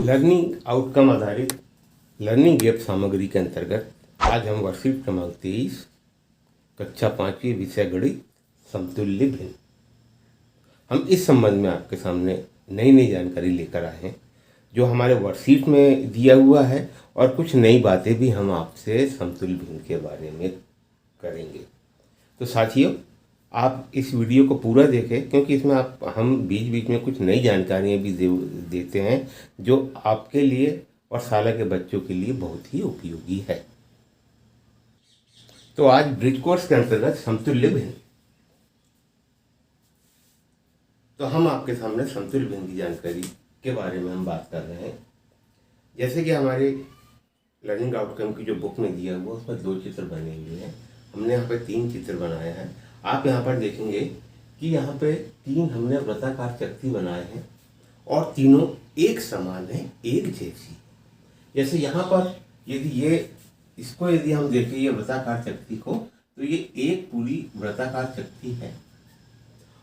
Learning outcome आधारित learning gap सामग्री के अंतर्गत आज हम वर्कशीट क्रमांक 23 कक्षा 5वीं विषय गणित समतुल्य भिन्न हम इस संबंध में आपके सामने नई नई जानकारी लेकर आए हैं जो हमारे वर्कशीट में दिया हुआ है और कुछ नई बातें भी हम आपसे समतुल्य भिन्न के बारे में करेंगे। तो साथियों, आप इस वीडियो को पूरा देखें क्योंकि इसमें हम बीच बीच में कुछ नई जानकारियाँ भी देते हैं जो आपके लिए और शाला के बच्चों के लिए बहुत ही उपयोगी है। तो आज ब्रिज कोर्स के अंतर्गत समतुल्य भिन्न, तो हम आपके सामने समतुल्य भिन्न की जानकारी के बारे में हम बात कर रहे हैं। जैसे कि हमारे लर्निंग आउटकम की जो बुक में दिया हुआ उसमें 2 चित्र बने हुए हैं। हमने यहाँ पे 3 चित्र बनाए हैं। आप यहाँ पर देखेंगे कि यहाँ पे 3 हमने वृत्ताकार चक्री बनाए हैं और तीनों एक समान है, एक जैसी। जैसे यहाँ पर यदि हम देखें ये वृत्ताकार चक्री को, तो ये एक पूरी वृत्ताकार चक्री है।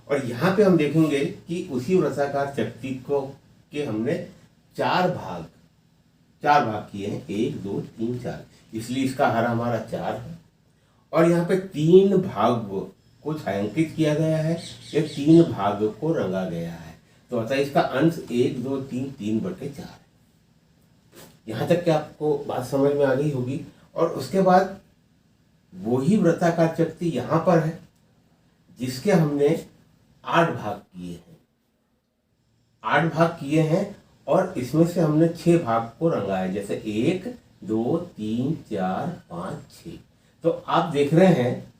और यहाँ पे हम देखेंगे कि उसी वृत्ताकार चक्री को के हमने 4 भाग किए हैं, 1 2 3 4, इसलिए इसका हर हमारा 4 है। और यहाँ पे 3 भाग को छायांकित किया गया है, ये 3 भाग को रंगा गया है। तो अतः इसका अंश 1 2 3 3/4 है। यहाँ तक कि आपको बात समझ में आ गई होगी। और उसके बाद वही वृत्ताकार चक्री यहाँ पर है जिसके हमने 8 भाग किए हैं, 8 भाग किए हैं और इसमें से हमने 6 भाग को रंगा है, जैसे 1 2 3 4 5 6। तो आप देख रहे हैं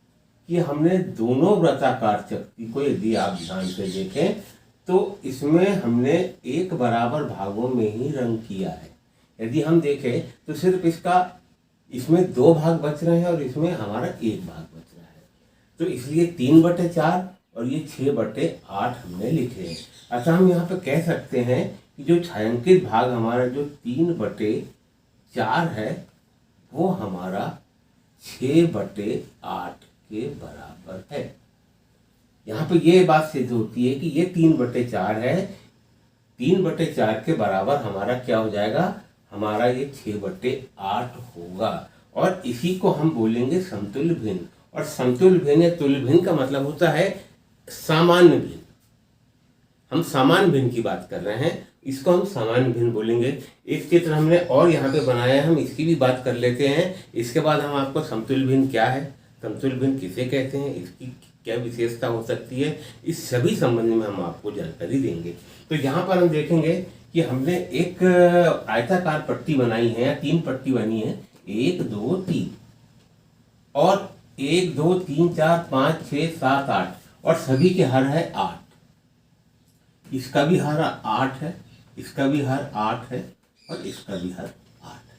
कि हमने दोनों वृत्ताकार चक्री को यदि आप ध्यान से देखें तो इसमें हमने एक बराबर भागों में ही रंग किया है। यदि हम देखें तो सिर्फ इसमें 2 भाग बच रहे हैं और इसमें हमारा 1 भाग बच रहा है। तो इसलिए 3/4 और ये 6/8 हमने लिखे हैं। अतः हम यहाँ पे कह सकते हैं कि जो छायांकित भाग हमारा जो 3/4 है वो हमारा 6/8 के बराबर है। यहाँ पे ये बात सिद्ध होती है कि ये 3/4 है, 3/4 के बराबर हमारा क्या हो जाएगा, हमारा ये 6/8 होगा। और इसी को हम बोलेंगे समतुल्य भिन्न। और समतुल्य भिन्न या तुल्य भिन्न का मतलब होता है सामान्य भिन्न। हम सामान्य भिन्न की बात कर रहे हैं, इसको हम सामान्य भिन्न बोलेंगे। एक चित्र हमने और यहाँ पे बनाया है, हम इसकी भी बात कर लेते हैं। इसके बाद हम आपको समतुल्य भिन्न क्या है, समतुल्य भिन्न किसे कहते हैं, इसकी क्या विशेषता हो सकती है, इस सभी संबंध में हम आपको जानकारी देंगे। तो यहाँ पर हम देखेंगे कि हमने एक आयताकार पट्टी बनाई है या 3 पट्टी बनी है, 1 2 3 और 1 2 3 4 5 6 7 8 और सभी के हर है 8। इसका भी हर 8 है, इसका भी हर 8 है और इसका भी हर 8 है।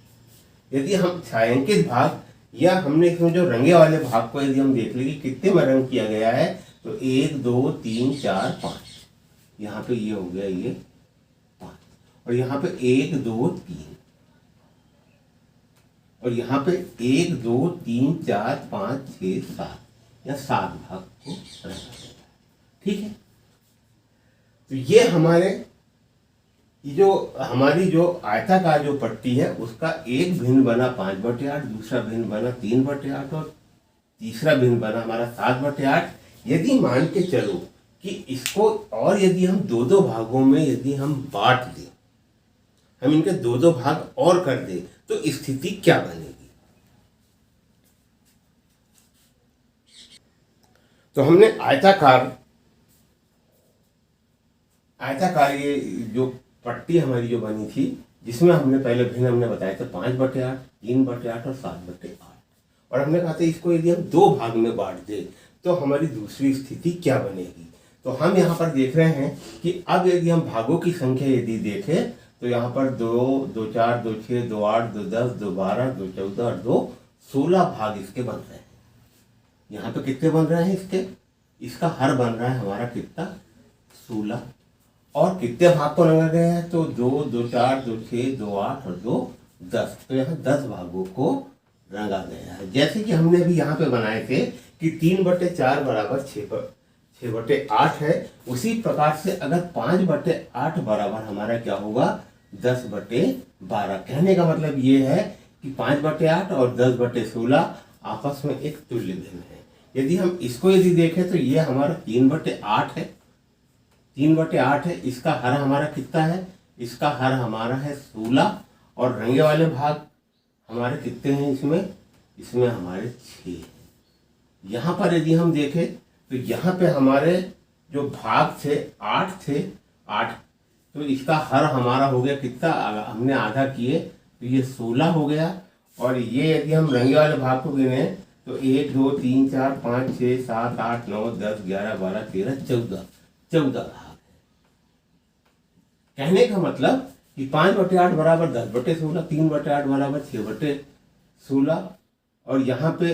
यदि हम छायांकित भाग या हमने इसमें जो रंगे वाले भाग को यदि हम देख लें कि कितने में रंग किया गया है, तो 1 2 3 4 5, यहाँ पे ये हो गया ये 5 और यहाँ पे 1 2 3 और यहाँ पे 1 2 3 4 5 6 7 या 7 भाग को रंगा गया। ठीक है, तो ये हमारी जो आयताकार जो पट्टी है उसका एक भिन्न बना 5/8, दूसरा भिन्न बना 3/8 और तीसरा भिन्न बना हमारा 7/8। यदि मान के चलो कि इसको और यदि हम 2 भागों में यदि हम बांट दें, हम इनके 2 भाग और कर दें, तो स्थिति क्या बनेगी। तो हमने आयताकार ये जो पट्टी हमारी जो बनी थी, जिसमें हमने पहले भिन्न हमने बताया था 5/8, 3/8 और 7/8। और हमने कहा था इसको यदि हम 2 भाग में बांट दें तो हमारी दूसरी स्थिति क्या बनेगी। तो हम यहाँ पर देख रहे हैं कि अब यदि हम भागों की संख्या यदि देखें तो यहाँ पर 2 2 4 2 6 2 8 2 10 2 12 2 14 और 2 16 भाग इसके बन रहे हैं। यहाँ पे कितने बन रहे हैं इसका हर बन रहा है हमारा कितना, 16। और कितने भाग को रंगा गया है, तो 2 2 4 2 6 2 8 और 2 10। तो यहाँ 10 भागों को रंगा गया है। जैसे कि हमने अभी यहाँ पे बनाए थे कि 3/4 बराबर 6/8 है, उसी प्रकार से अगर 5/8 बराबर हमारा क्या होगा, 10/12। कहने का मतलब ये है कि 5/8 और 10/16 आपस में एक तुल्य भिन्न है। यदि हम इसको देखें तो ये हमारा 3/8 है, 3/8 है। इसका हर हमारा कितना है? इसका हर हमारा है 16 और रंगे वाले भाग हमारे कितने हैं इसमें हमारे 6 हैं। यहाँ पर यदि हम देखें तो यहाँ पे हमारे जो भाग थे 8 तो इसका हर हमारा हो गया कितना? हमने आधा किए तो ये 16 हो गया। और ये यदि हम रंगे वाले भाग को गिने तो 1 2 3 4 5 6 7 8 9 10 11 12 13 14 भाग। कहने का मतलब कि 5/8 बराबर 10/16, 3/8 बराबर 6/16 और यहाँ पे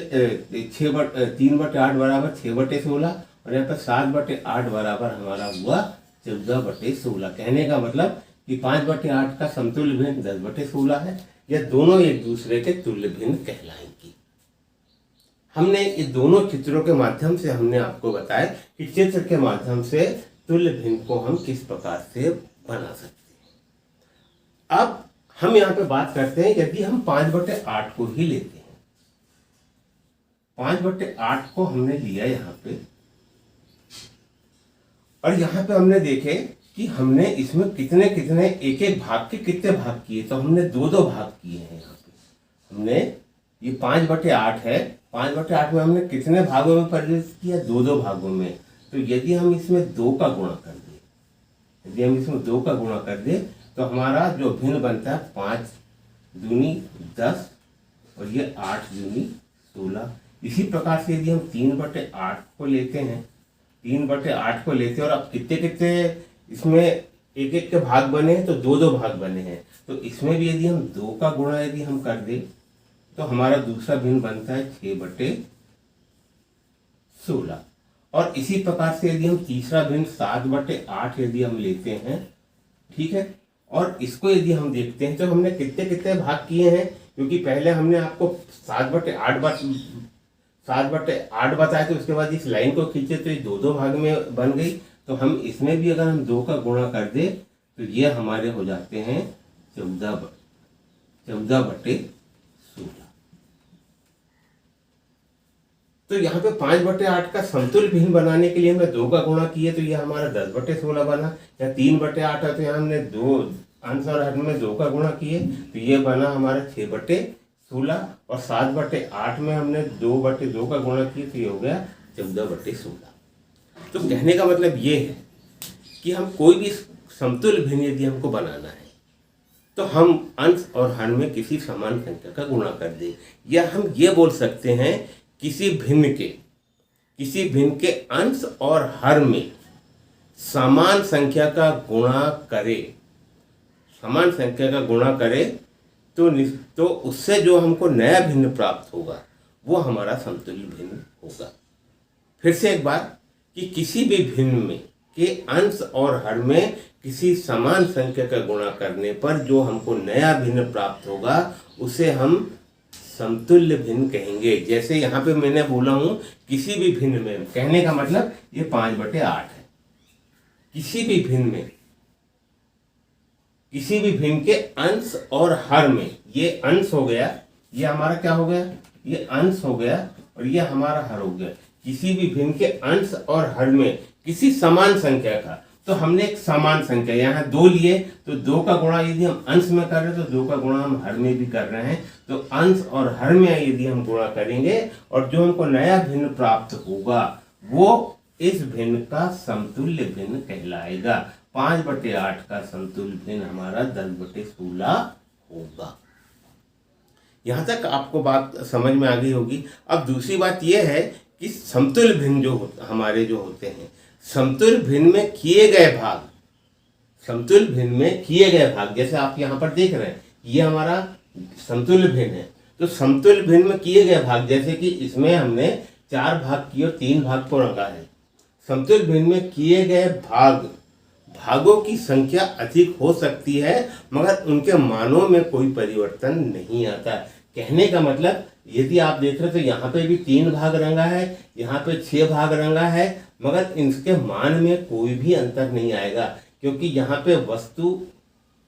3/8 बराबर 6/16 और यहाँ पे 7/8 बराबर हमारा हुआ 14/16। कहने का मतलब कि 5/8 का समतुल्य भिन्न 10/16 है। यह दोनों एक दूसरे के तुल्य भिन्न कहलाएंगी। हमने ये दोनों चित्रों के माध्यम से हमने आपको बताया कि चित्र के माध्यम से तुल्य भिन्न को हम किस प्रकार से बना सकते हैं। अब हम यहाँ पे बात करते हैं यदि हम 5/8 को ही लेते हैं, 5/8 को हमने लिया यहाँ पे और यहाँ पे हमने देखे कि हमने इसमें कितने कितने एक भाग के कितने भाग किए, तो हमने 2 भाग किए हैं। यहाँ पे हमने ये 5/8 है, 5/8 में हमने कितने भागों में परिवर्तित किया? 2 भागों में। तो यदि हम इसमें 2 का गुणा कर दे तो हमारा जो भिन्न बनता है 5 दूनी 10 और ये 8 दूनी 16। इसी प्रकार से यदि हम 3/8 को लेते हैं, 3/8 को लेते हैं और अब कितने इसमें एक के भाग बने हैं तो 2 भाग बने हैं। तो इसमें भी यदि हम 2 का गुणा यदि हम कर दे तो हमारा दूसरा भिन्न बनता है 6/16। और इसी प्रकार से यदि हम तीसरा भिन्न 7/8 यदि हम लेते हैं, ठीक है, और इसको यदि हम देखते हैं तो हमने कितने भाग किए हैं, क्योंकि पहले हमने आपको 7/8 बताया तो उसके बाद इस लाइन को खींचे तो ये 2 भाग में बन गई। तो हम इसमें भी अगर हम 2 का गुणा कर दे तो ये हमारे हो जाते हैं 14/16। तो यहाँ पे 5/8 का समतुल्य भिन्न बनाने के लिए हमने 2 का गुणा किए तो ये हमारा 10/16 बना। या 3/8 है तो यहाँ हमने 2 अंश और हर में 2 का गुणा किए तो ये बना हमारा 6/16 और 7/8 में हमने 2/2 का गुणा किए तो ये हो गया 14/16। तो कहने का मतलब ये है कि हम कोई भी समतुल्य भिन्न यदि हमको बनाना है तो हम अंश और हर में किसी समान संख्या का गुणा कर दें, या हम ये बोल सकते हैं किसी भिन्न के अंश और हर में समान संख्या का गुणा करे तो उससे जो हमको नया भिन्न प्राप्त होगा वो हमारा समतुल्य भिन्न होगा। फिर से एक बार कि किसी भी भिन्न में के अंश और हर में किसी समान संख्या का गुणा करने पर जो हमको नया भिन्न प्राप्त होगा उसे हम समतुल्य भिन्न कहेंगे। जैसे यहाँ पे मैंने बोला हूं किसी भी भिन्न में, कहने का मतलब ये 5/8 है। किसी भी भिन्न के अंश और हर में, ये अंश हो गया, ये हमारा क्या हो गया? ये अंश हो गया और ये हमारा हर हो गया। किसी भी भिन्न के अंश और हर में किसी समान संख्या का, तो हमने एक समान संख्या यहाँ 2 लिए तो 2 का गुणा यदि हम अंश में कर रहे हैं तो 2 का गुणा हम हर में भी कर रहे हैं। तो अंश और हर में यदि हम गुणा करेंगे और जो हमको नया भिन्न प्राप्त होगा वो इस भिन्न का समतुल्य भिन्न कहलाएगा। 5/8 का समतुल्य भिन्न हमारा 10/16 होगा। यहाँ तक आपको बात समझ में आ गई होगी। अब दूसरी बात यह है कि समतुल्य भिन्न जो हमारे जो होते हैं, समतुल्य भिन्न में किए गए भाग, जैसे आप यहाँ पर देख रहे हैं ये हमारा समतुल्य भिन्न है। तो समतुल्य भिन्न में किए गए भाग, जैसे कि इसमें हमने 4 भाग किए और 3 भाग को रखा है। समतुल्य भिन्न में किए गए भागों की संख्या अधिक हो सकती है मगर उनके मानों में कोई परिवर्तन नहीं आता। कहने का मतलब यदि आप देख रहे तो यहाँ पे भी 3 भाग रंगा है, यहाँ पे 6 भाग रंगा है, मगर इनके मान में कोई भी अंतर नहीं आएगा, क्योंकि यहाँ पे वस्तु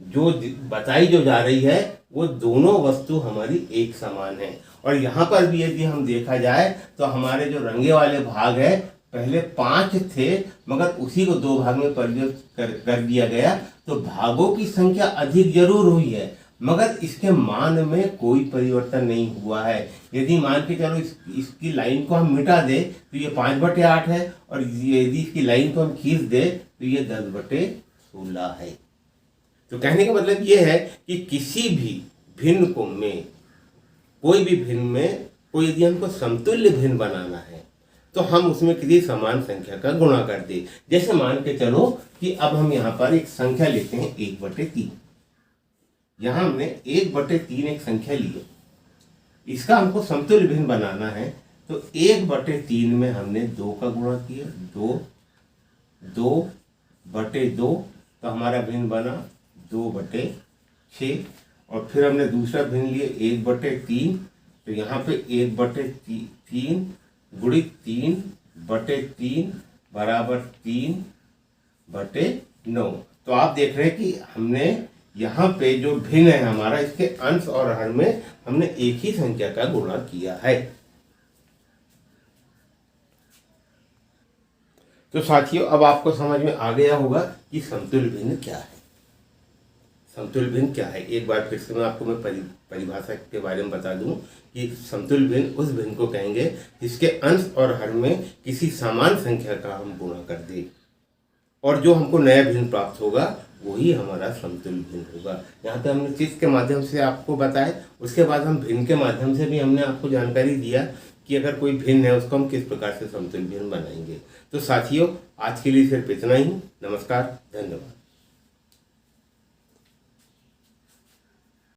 जो बताई जो जा रही है वो दोनों वस्तु हमारी एक समान है। और यहाँ पर भी यदि हम देखा जाए तो हमारे जो रंगे वाले भाग है पहले 5 थे, मगर उसी को 2 भाग में परिवर्तित कर दिया गया, तो भागों की संख्या अधिक जरूर हुई है मगर इसके मान में कोई परिवर्तन नहीं हुआ है। यदि मान के चलो इसकी लाइन को हम मिटा दे तो ये 5/8 है, और यदि इसकी लाइन को हम खींच दे तो ये 10/16 है। तो कहने का मतलब ये है कि किसी भी भिन्न को में कोई भी भिन्न में कोई यदि हमको समतुल्य भिन्न बनाना है तो हम उसमें किसी समान संख्या का गुणा कर दे। जैसे मान के चलो कि अब हम यहाँ पर एक संख्या लेते हैं 1/3। यहाँ हमने 1/3 एक संख्या ली है, इसका हमको समतुल्य भिन्न बनाना है तो 1/3 में हमने 2 का गुणा किया, 2/2 तो हमारा भिन्न बना 2/6। और फिर हमने दूसरा भिन्न लिए 1/3, तो यहाँ पे 1/3 गुणित 3/3 बराबर 3/9। तो आप देख रहे हैं कि हमने यहाँ पे जो भिन्न है हमारा, इसके अंश और हर में हमने एक ही संख्या का गुणा किया है। तो साथियों अब आपको समझ में आ गया होगा कि समतुल्य भिन्न क्या है। समतुल्य भिन्न क्या है, एक बार फिर से मैं आपको परिभाषा के बारे में बता दूं कि समतुल्य भिन्न उस भिन्न को कहेंगे जिसके अंश और हर में किसी समान संख्या का हम गुणा कर दें, और जो हमको नया भिन्न प्राप्त होगा वही हमारा समतुल्य भिन्न होगा। यहाँ पे हमने चित्र के माध्यम से आपको बताया, उसके बाद हम भिन्न के माध्यम से भी हमने आपको जानकारी दिया कि अगर कोई भिन्न है उसको हम किस प्रकार से समतुल्य भिन्न बनाएंगे। तो साथियों आज के लिए सिर्फ इतना ही। नमस्कार, धन्यवाद।